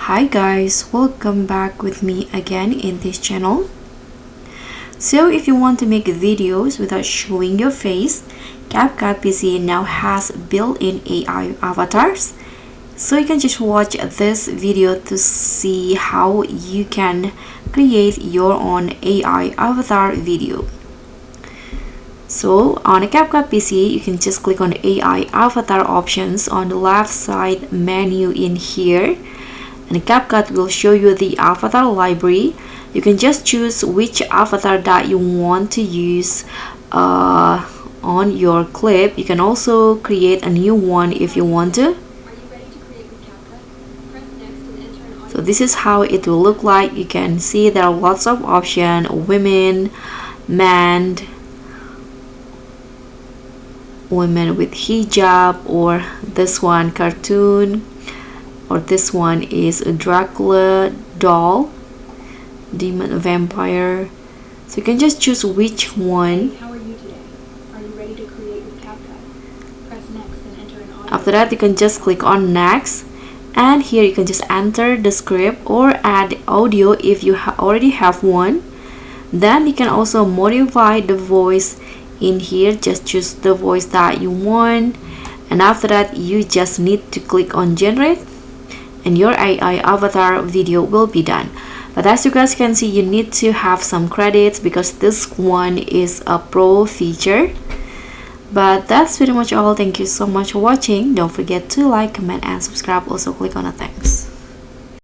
Hi guys, welcome back with me again in this channel. So if you want to make videos without showing your face, CapCut PC now has built-in AI avatars. So you can just watch this video to see how you can create your own AI avatar video. So on a CapCut PC, you can just click on AI avatar options on the left side menu in here. And CapCut will show you the avatar library. You can just choose which avatar that you want to use on your clip. You can also create a new one if you want to. So this is how it will look like. You can see there are lots of options: women, man, women with hijab, or this one cartoon, or this one is a Dracula doll, demon, vampire. So you can just choose which one. How are you today? Are you ready to create with CapCut? Press next and enter an audio. After that, you can just click on next, and here you can just enter the script or add audio if you already have one. Then you can also modify the voice in here. Just choose the voice that you want, and after that you just need to click on generate and your AI avatar video will be done. But as you guys can see, you need to have some credits because this one is a pro feature. But that's pretty much all. Thank you so much for watching. Don't forget to like, comment and subscribe. Also click on the thanks.